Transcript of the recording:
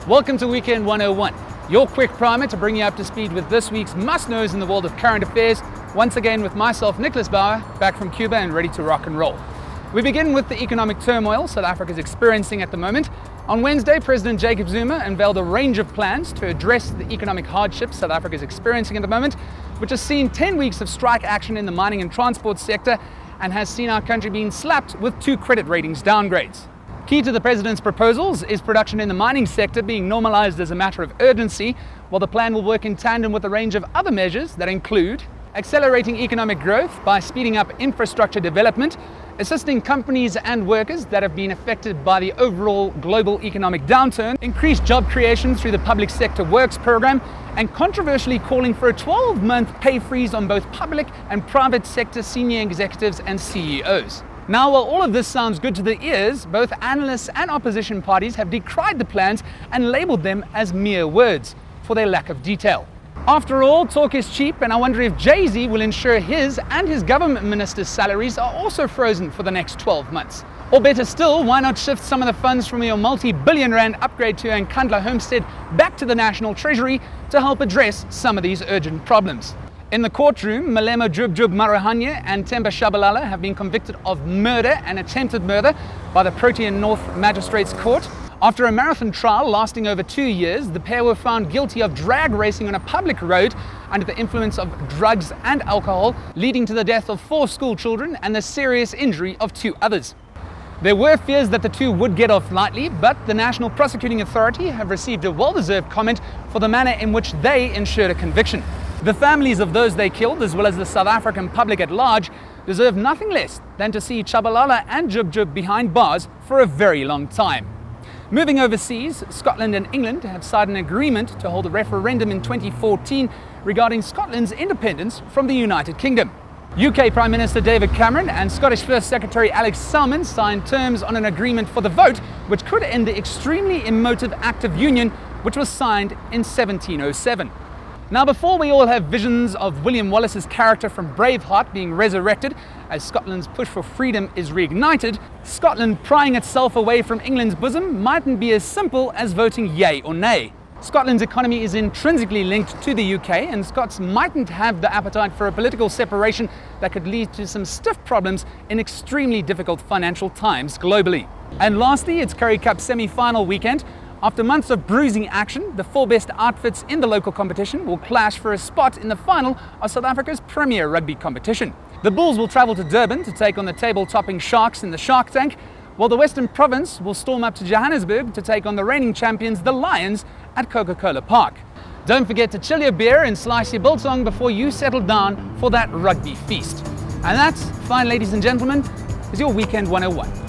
Welcome to Weekend 101, your quick primer to bring you up to speed with this week's must-knows in the world of current affairs. Once again with myself, Nicholas Bauer, back from Cuba and ready to rock and roll. We begin with the economic turmoil South Africa is experiencing at the moment. On Wednesday, President Jacob Zuma unveiled a range of plans to address the economic hardships South Africa is experiencing at the moment, which has seen 10 weeks of strike action in the mining and transport sector and has seen our country being slapped with 2 credit ratings downgrades. Key to the president's proposals is production in the mining sector being normalized as a matter of urgency, while the plan will work in tandem with a range of other measures that include accelerating economic growth by speeding up infrastructure development, assisting companies and workers that have been affected by the overall global economic downturn, increased job creation through the public sector works program, and controversially calling for a 12-month pay freeze on both public and private sector senior executives and CEOs. Now, while all of this sounds good to the ears, both analysts and opposition parties have decried the plans and labeled them as mere words for their lack of detail. After all, talk is cheap, and I wonder if Jay-Z will ensure his and his government ministers' salaries are also frozen for the next 12 months. Or better still, why not shift some of the funds from your multi-billion rand upgrade to Nkandla homestead back to the National Treasury to help address some of these urgent problems? In the courtroom, Malema Jub Jub and Tshabalala have been convicted of murder and attempted murder by the Protean North Magistrates Court. After a marathon trial lasting over 2 years, the pair were found guilty of drag racing on a public road under the influence of drugs and alcohol, leading to the death of 4 school children and the serious injury of 2 others. There were fears that the 2 would get off lightly, but the National Prosecuting Authority have received a well-deserved comment for the manner in which they ensured a conviction. The families of those they killed, as well as the South African public at large, deserve nothing less than to see Tshabalala and Jub Jub behind bars for a very long time. Moving overseas, Scotland and England have signed an agreement to hold a referendum in 2014 regarding Scotland's independence from the United Kingdom. UK Prime Minister David Cameron and Scottish First Secretary Alex Salmond signed terms on an agreement for the vote, which could end the extremely emotive Act of Union, which was signed in 1707. Now, before we all have visions of William Wallace's character from Braveheart being resurrected as Scotland's push for freedom is reignited, Scotland prying itself away from England's bosom mightn't be as simple as voting yay or nay. Scotland's economy is intrinsically linked to the UK, and Scots mightn't have the appetite for a political separation that could lead to some stiff problems in extremely difficult financial times globally. And lastly, it's Currie Cup semi-final weekend. After months of bruising action, the 4 best outfits in the local competition will clash for a spot in the final of South Africa's premier rugby competition. The Bulls will travel to Durban to take on the table-topping Sharks in the Shark Tank, while the Western Province will storm up to Johannesburg to take on the reigning champions, the Lions, at Coca-Cola Park. Don't forget to chill your beer and slice your biltong before you settle down for that rugby feast. And that, fine ladies and gentlemen, is your Weekend 101.